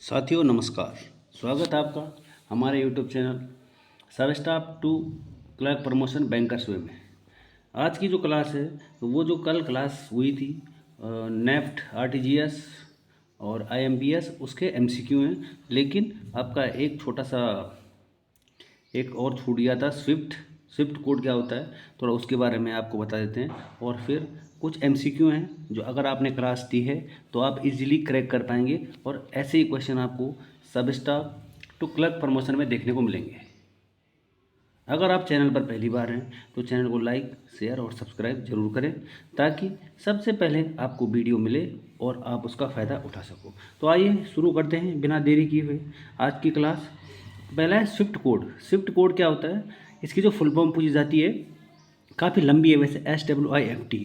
साथियों नमस्कार। स्वागत है आपका हमारे YouTube channel sub staff to clerk promotion bankers way में। आज की जो क्लास है तो वो जो कल क्लास हुई थी नेफ्ट आरटीजीएस और आईएमपीएस उसके एमसीक्यू हैं, लेकिन आपका एक छोटा सा एक और छूट गया था। स्विफ्ट स्विफ्ट कोड क्या होता है थोड़ा उसके बारे में आपको बता देते हैं, और फिर कुछ एमसीक्यू हैं जो अगर आपने क्लास दी है तो आप इजीली क्रैक कर पाएंगे, और ऐसे ही क्वेश्चन आपको सब स्टाफ टू क्लर्क प्रमोशन में देखने को मिलेंगे। अगर आप चैनल पर पहली बार हैं तो चैनल को लाइक शेयर और सब्सक्राइब जरूर करें, ताकि सबसे पहले आपको वीडियो मिले और आप उसका फ़ायदा उठा सको। तो आइए शुरू करते हैं बिना देरी किए हुए आज की क्लास। पहला है स्विफ्ट कोड। स्विफ्ट कोड क्या होता है, इसकी जो फुल फॉर्म पूछी जाती है काफ़ी लंबी है वैसे, SWIFT,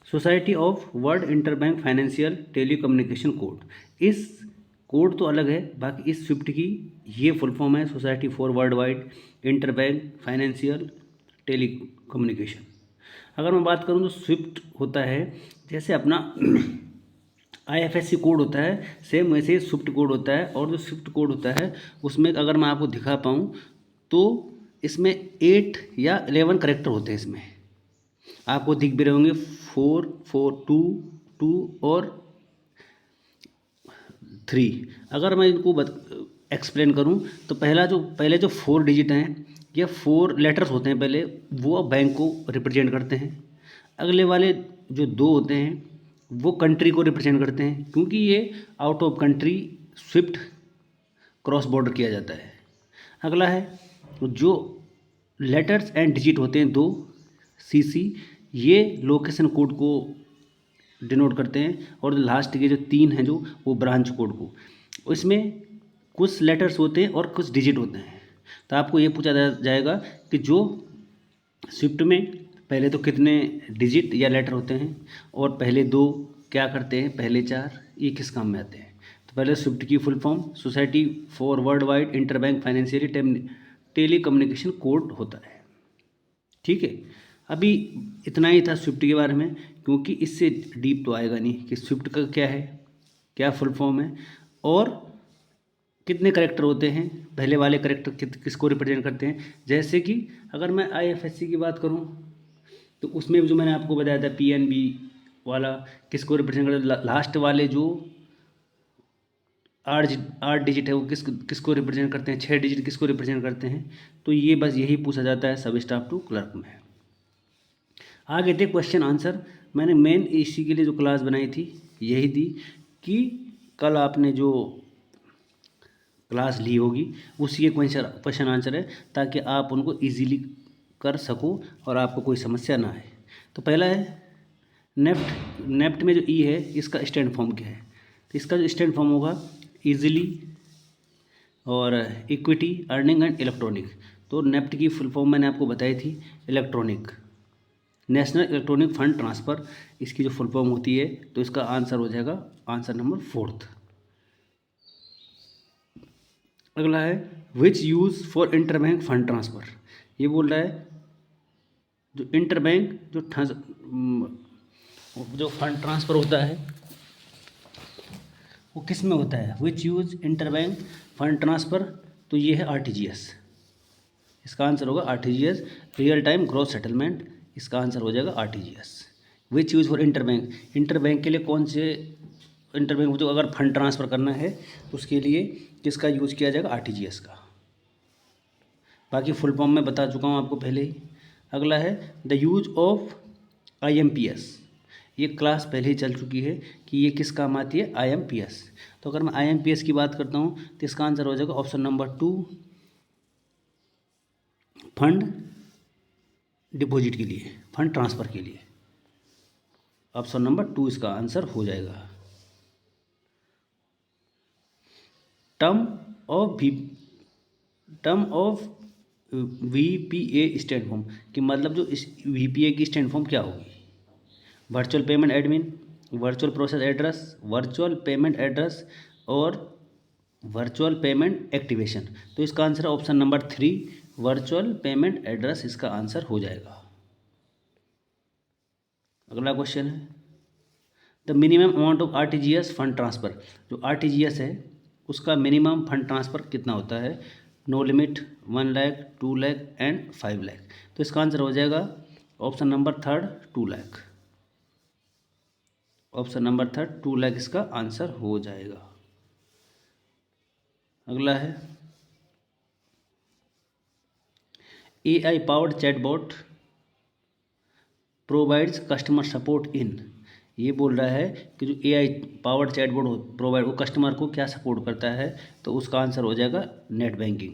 society of world interbank financial telecommunication code. इस कोड तो अलग है, बाकी इस स्विफ्ट की ये फुल फॉर्म है society for world wide interbank financial telecommunication. अगर मैं बात करूँ तो स्विफ्ट होता है जैसे अपना IFSC कोड होता है, सेम वैसे ही स्विफ्ट कोड होता है। और जो स्विफ्ट कोड होता है उसमें अगर मैं आपको दिखा पाऊँ तो इसमें 8 या 11 करेक्टर होते हैं। इसमें आपको दिख भी रहे होंगे 4 4 2 2 और 3। अगर मैं इनको एक्सप्लेन करूं तो पहले जो 4 डिजिट हैं, ये 4 लेटर्स होते हैं पहले, वो बैंक को रिप्रेजेंट करते हैं। अगले वाले जो 2 होते हैं वो कंट्री को रिप्रेजेंट करते हैं, क्योंकि ये out of country Swift cross border किया जाता है। अगला है जो लेटर्स एंड डिजिट होते हैं 2 CC, ये लोकेशन कोड को डिनोट करते हैं। और लास्ट के जो 3 हैं जो वो ब्रांच कोड को। इसमें कुछ लेटर्स होते हैं और कुछ डिजिट होते हैं। तो आपको ये पूछा जाएगा कि जो स्विफ्ट में पहले तो कितने डिजिट या लेटर होते हैं, और पहले 2 क्या करते हैं, पहले 4 ये किस काम में आते हैं। तो पहले स्विफ्ट की full form society for world wide interbank financial telecommunication code होता है। ठीक है, अभी इतना ही था स्विफ्ट के बारे में, क्योंकि इससे डीप तो आएगा नहीं कि स्विफ्ट का क्या है, क्या फुल फॉर्म है, और कितने करेक्टर होते हैं, पहले वाले करेक्टर किसको रिप्रेजेंट करते हैं। जैसे कि अगर मैं IFSC की बात करूं तो उसमें जो मैंने आपको बताया था PNB वाला किसको रिप्रेजेंट करता है, लास्ट वाले जो 8 डिजिट है वो किसको रिप्रेजेंट करते हैं, 6 डिजिट किसको रिप्रेजेंट करते हैं। तो ये बस यही पूछा जाता है सब स्टाफ टू क्लर्क में। आगे थे क्वेश्चन आंसर। मैंने मेन इसी के लिए जो क्लास बनाई थी यही थी कि कल आपने जो क्लास ली होगी उसी के क्वेश्चन आंसर है, ताकि आप उनको इजीली कर सको और आपको कोई समस्या ना आए। तो पहला है नेफ्ट। नेफ्ट में जो ई है इसका स्टैंड फॉर्म क्या है, तो इसका जो स्टैंड फॉर्म होगा इजीली और इक्विटी अर्निंग एंड इलेक्ट्रॉनिक। तो नेफ्ट की फुल फॉर्म मैंने आपको बताई थी electronic, national electronic fund transfer, इसकी जो फुल फॉर्म होती है। तो इसका आंसर हो जाएगा आंसर नंबर 4। अगला है विच use for interbank fund transfer. ये बोल रहा है जो इंटरबैंक जो फंड ट्रांसफ़र होता है वो किस में होता है, विच यूज़ इंटरबैंक फंड ट्रांसफ़र। तो ये है RTGS, इसका आंसर होगा RTGS, real time gross settlement. इसका आंसर हो जाएगा RTGS। Which use for interbank, interbank के लिए कौन से इंटरबैंक जो अगर फंड ट्रांसफ़र करना है उसके लिए किसका यूज़ किया जाएगा, RTGS का। बाकी फुल फॉर्म में बता चुका हूँ आपको पहले ही। अगला है द यूज ऑफ IMPS। ये क्लास पहले ही चल चुकी है कि ये किस काम आती है, IMPS। तो अगर मैं IMPS की बात करता हूँ तो इसका आंसर हो जाएगा ऑप्शन नंबर 2, फंड डिपॉजिट के लिए, फंड ट्रांसफ़र के लिए। ऑप्शन नंबर 2 इसका आंसर हो जाएगा। Term of VPA stand form की मतलब जो इस VPA की स्टैंड फॉर्म क्या होगी, virtual payment admin, virtual process address, virtual payment address और वर्चुअल पेमेंट एक्टिवेशन। तो इसका आंसर है option number 3, virtual payment address इसका आंसर हो जाएगा। अगला क्वेश्चन है the minimum amount of RTGS fund transfer. जो RTGS है उसका मिनिमम फंड ट्रांसफ़र कितना होता है? No limit, 1 lakh, 2 lakh and 5 lakh. तो इसका आंसर हो जाएगा option number third 2 lakh. Option number third 2 lakh इसका आंसर हो जाएगा। अगला है AI powered chatbot provides customer support in. ये बोल रहा है कि जो AI पावर्ड चैटबॉट प्रोवाइड वो कस्टमर को क्या सपोर्ट करता है? तो उसका आंसर हो जाएगा नेट बैंकिंग।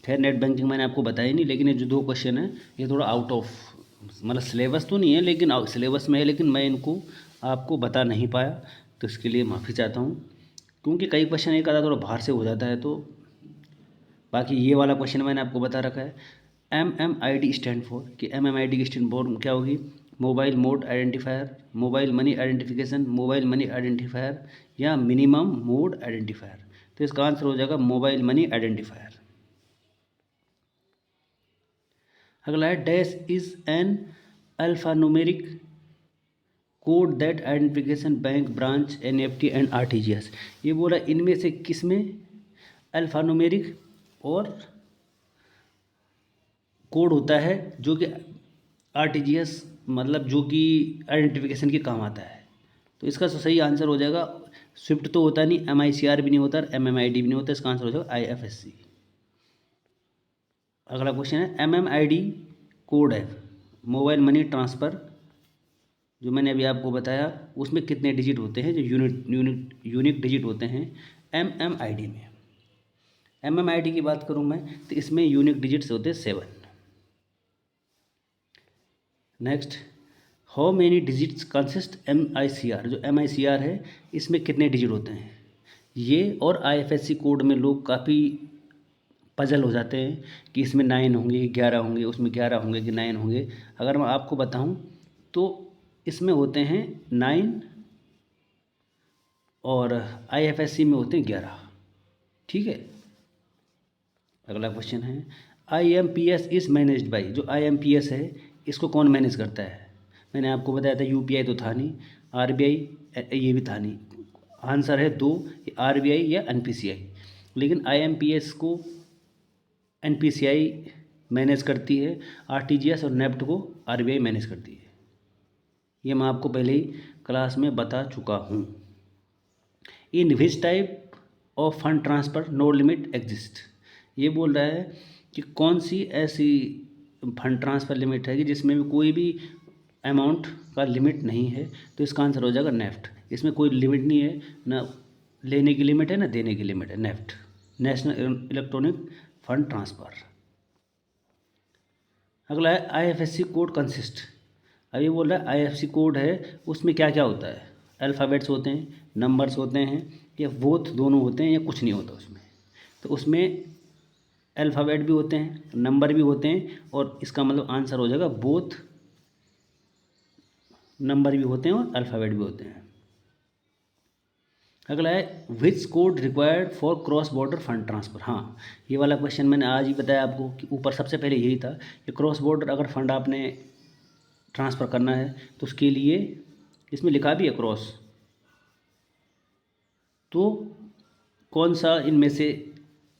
खैर नेट बैंकिंग मैंने आपको बताया नहीं, लेकिन ये जो 2 क्वेश्चन है ये थोड़ा आउट ऑफ मतलब सिलेबस तो नहीं है, लेकिन सिलेबस में है, लेकिन मैं इनको आपको बता नहीं पाया, तो इसके लिए माफ़ी चाहता हूँ, क्योंकि कई क्वेश्चन एक आधा थोड़ा बाहर से हो जाता है। तो बाकी ये वाला क्वेश्चन मैंने आपको बता रखा है। MMID स्टैंड फॉर, कि MMID की स्टैंड फॉर क्या होगी? Mobile mode identifier, mobile money identification, mobile money identifier या मिनिमम मोड आइडेंटिफायर। तो इसका आंसर हो जाएगा मोबाइल मनी आइडेंटिफायर। अगला है dash is an alphanumeric code that identification bank branch NEFT and RTGS। ये बोला इनमें से किस में अल्फान्यूमेरिक और कोड होता है जो कि RTGS मतलब जो कि आइडेंटिफिकेशन के काम आता है? तो इसका सही आंसर हो जाएगा स्विफ्ट तो होता नहीं, MICR भी नहीं होता, MMID भी नहीं होता, इसका आंसर हो जाएगा IFSC। अगला क्वेश्चन है MMID कोड है मोबाइल मनी ट्रांसफ़र, जो मैंने अभी आपको बताया, उसमें कितने डिजिट होते हैं? जो यूनिक डिजिट होते हैं MMID में। MMID की बात करूं मैं तो इसमें यूनिक डिजिट्स होते हैं 7। Next, how many digits consist MICR, जो MICR है इसमें कितने डिजिट होते हैं? ये और IFSC कोड में लोग काफ़ी पजल हो जाते हैं कि इसमें 9 होंगे 11 होंगे, उसमें 11 होंगे कि 9 होंगे। अगर मैं आपको बताऊं तो इसमें होते हैं 9 और IFSC में होते हैं 11। ठीक है। अगला क्वेश्चन है IMPS इज़ मैनेज्ड बाई, जो IMPS है इसको कौन मैनेज करता है? मैंने आपको बताया था UPI तो था नहीं, RBI ये भी था नहीं। आंसर है 2, RBI या NPCI। लेकिन IMPS को NPCI मैनेज करती है, RTGS और NEFT को RBI मैनेज करती है। ये मैं आपको पहले ही क्लास में बता चुका हूँ। In which type of fund transfer no limit exist. ये बोल रहा है कि कौन सी ऐसी फंड ट्रांसफ़र लिमिट है कि जिसमें भी कोई भी अमाउंट का लिमिट नहीं है? तो इसका आंसर हो जाएगा नेफ्ट। इसमें कोई लिमिट नहीं है, ना लेने की लिमिट है ना देने की लिमिट है। NEFT, national electronic fund transfer. अगला है IFSC कोड कंसिस्ट। अब ये बोल रहा है IFSC कोड है उसमें क्या क्या होता है? अल्फ़ाबेट्स होते हैं, नंबर्स होते हैं, या बोथ दोनों होते हैं, या कुछ नहीं होता उसमें? तो उसमें अल्फ़ाबेट भी होते हैं, नंबर भी होते हैं, और इसका मतलब आंसर हो जाएगा बोथ, नंबर भी होते हैं और अल्फ़ाबेट भी होते हैं। अगला है विच code required for cross border fund transfer. हाँ, ये वाला क्वेश्चन मैंने आज ही बताया आपको कि ऊपर सबसे पहले यही था कि क्रॉस बॉर्डर अगर फंड आपने ट्रांसफ़र करना है तो उसके लिए इसमें लिखा भी है क्रॉस, तो कौन सा इनमें से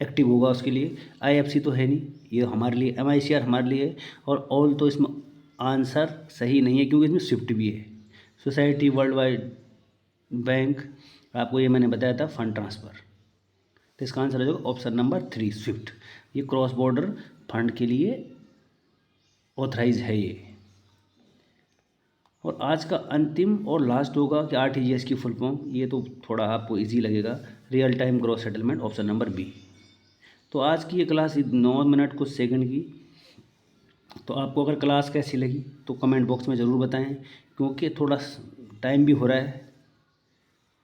एक्टिव होगा उसके लिए? IFC तो है नहीं, ये हमारे लिए, MICR हमारे लिए है, और ऑल तो इसमें आंसर सही नहीं है क्योंकि इसमें स्विफ्ट भी है, सोसाइटी वर्ल्ड वाइड बैंक, आपको ये मैंने बताया था फंड ट्रांसफ़र। तो इसका आंसर हो जाएगा ऑप्शन नंबर 3 स्विफ्ट। ये क्रॉस बॉर्डर फंड के लिए ऑथराइज है ये। और आज का अंतिम और लास्ट होगा कि RTGS की फुल फॉर्म, ये तो थोड़ा आपको इजी लगेगा, real time gross settlement, option number B। तो आज की ये क्लास 9 मिनट कुछ सेकंड की। तो आपको अगर क्लास कैसी लगी तो कमेंट बॉक्स में ज़रूर बताएं, क्योंकि थोड़ा टाइम भी हो रहा है।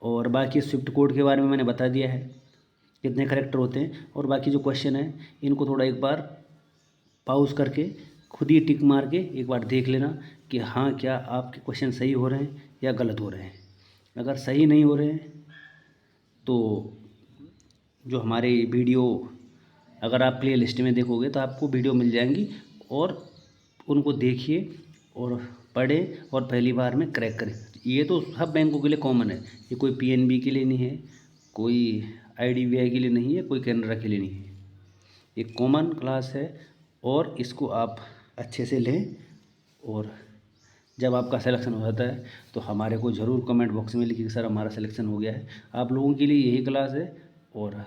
और बाकी स्विफ्ट कोड के बारे में मैंने बता दिया है कितने करेक्टर होते हैं, और बाकी जो क्वेश्चन है इनको थोड़ा एक बार पॉज करके खुद ही टिक मार के एक बार देख लेना कि हाँ क्या आपके क्वेश्चन सही हो रहे हैं या गलत हो रहे हैं। अगर सही नहीं हो रहे हैं तो जो हमारे वीडियो अगर आप प्ले लिस्ट में देखोगे तो आपको वीडियो मिल जाएंगी, और उनको देखिए और पढ़ें और पहली बार में क्रैक करें। ये तो सब बैंकों के लिए कॉमन है, ये कोई PNB के लिए नहीं है, कोई IDBI के लिए नहीं है, कोई कैनरा के लिए नहीं है। ये कॉमन क्लास है और इसको आप अच्छे से लें। और जब आपका सिलेक्शन हो जाता है तो हमारे को ज़रूर कमेंट बॉक्स में लिखिए कि सर हमारा सिलेक्शन हो गया है। आप लोगों के लिए यही क्लास है। और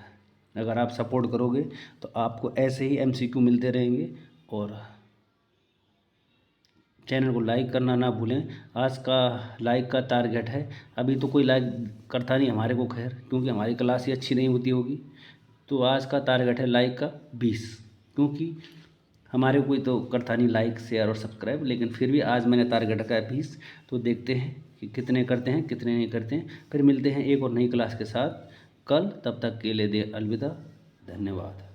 अगर आप सपोर्ट करोगे तो आपको ऐसे ही MCQ मिलते रहेंगे। और चैनल को लाइक करना ना भूलें। आज का लाइक का टारगेट है, अभी तो कोई लाइक करता नहीं हमारे को, खैर क्योंकि हमारी क्लास ही अच्छी नहीं होती होगी। तो आज का टारगेट है लाइक का 20, क्योंकि हमारे कोई तो करता नहीं लाइक शेयर और सब्सक्राइब, लेकिन फिर भी आज मैंने टारगेट रखा है 20। तो देखते हैं कि कितने करते हैं कितने नहीं करते हैं। फिर मिलते हैं एक और नई क्लास के साथ कल, तब तक के लिए दे अलविदा, धन्यवाद।